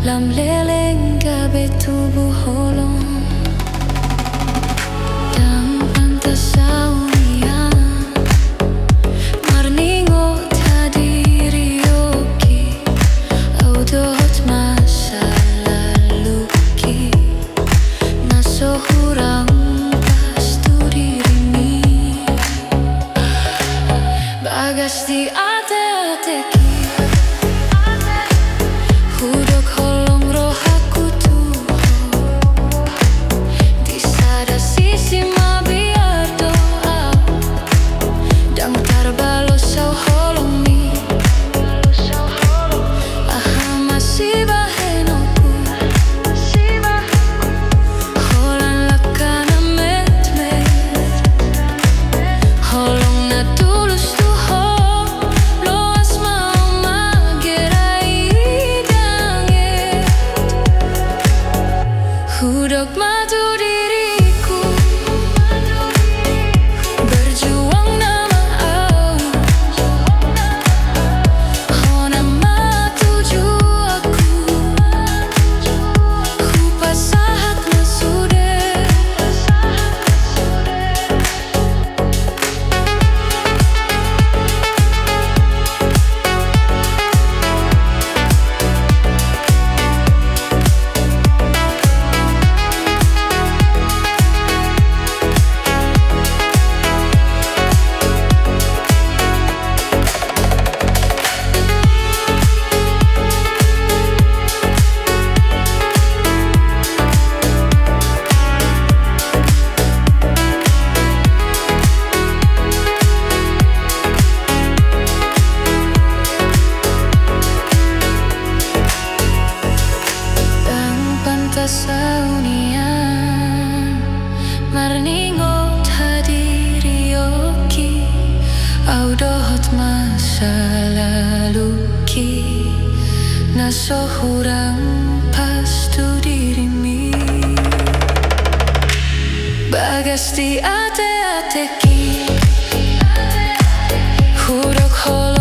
lam leleng gabe tubuh holong dan pantas saunia marningo tadiri oki audot masa lalu ki naso hurang pastu dirimi bagas di ate-ateki hudok holong rohaku tuho di sada sisi ma biar doa dan tarbalo sau holong mi aha masih bahenoku holan lakana met-met holong na tulus tuho loas mau magerai danget hudok maju diriku berjuang nama au hona matuju aku hupas sahat masude saunian marningo tadiri oki audohot masa lalu ki naso hurang pastu dirimi bagas di ate-ateki hudok holong